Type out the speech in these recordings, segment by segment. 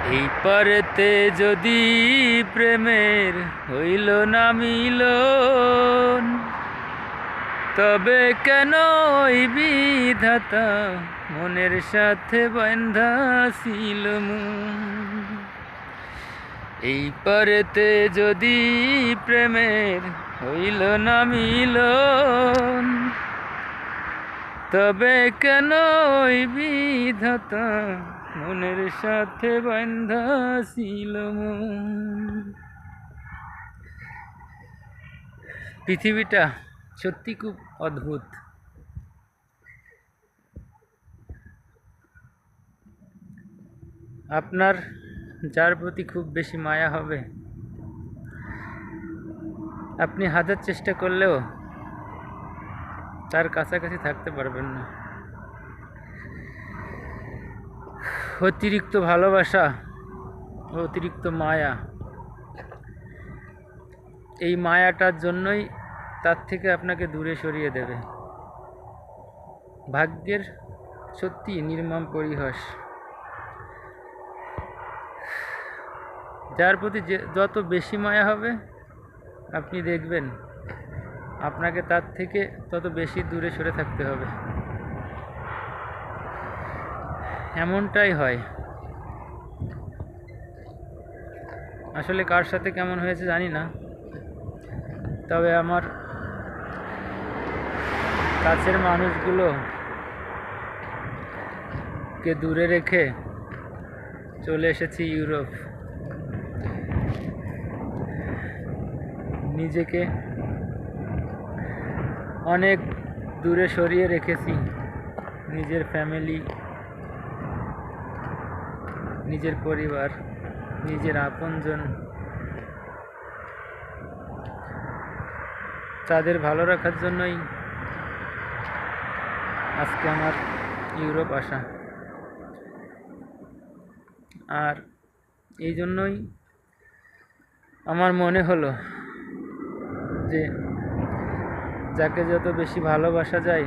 এই পারেতে যদি প্রেমের হইল না মিলন, তবে কেন ওই বিধাতা মনের সাথে বান্ধা ছিল মন। এই পারেতে যদি প্রেমের হইল না মিলন, তবে কেন ওই বিধাতা মনের সাথে বান্ধা ছিল মন। পৃথিবীটা সত্যি খুব অদ্ভুত। আপনার যার প্রতি খুব বেশি মায়া হবে, আপনি হাজার চেষ্টা করলেও তার কাছাকাছি থাকতে পারবেন না। অতিরিক্ত ভালোবাসা, অতিরিক্ত মায়া, এই মায়াটার জন্যই তার থেকে আপনাকে দূরে সরিয়ে দেবে। ভাগ্যের সত্যি নির্মম পরিহাস। যার প্রতি যত বেশি মায়া হবে, আপনি দেখবেন আপনাকে তার থেকে তত বেশি দূরে সরে থাকতে হবে। এমনটাই হয়। আসলে কার সাথে কেমন হয়েছে জানি না, তবে আমার কাছের মানুষগুলো কে দূরে রেখে চলে এসেছি ইউরোপ। নিজেকে অনেক দূরে সরিয়ে রেখেছি। নিজের ফ্যামিলি, নিজের পরিবার, নিজের আপনজন, তাদের ভালো রাখার জন্যই আজকে আমার ইউরোপ আসা। আর এই জন্যই আমার মনে হলো যে যাকে যত বেশি ভালোবাসা যায়,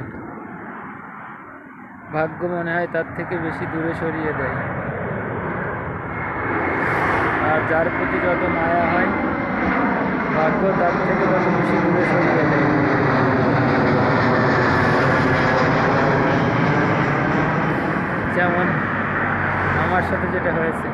ভাগ্য মনে হয় তার থেকে বেশি দূরে সরিয়ে দেয়। আর যার প্রতি যত মায়া হয়, ভাগ্য তার থেকে তত বেশি দূরে সরিয়ে দেয়। যেমন আমার সাথে যেটা হয়েছে।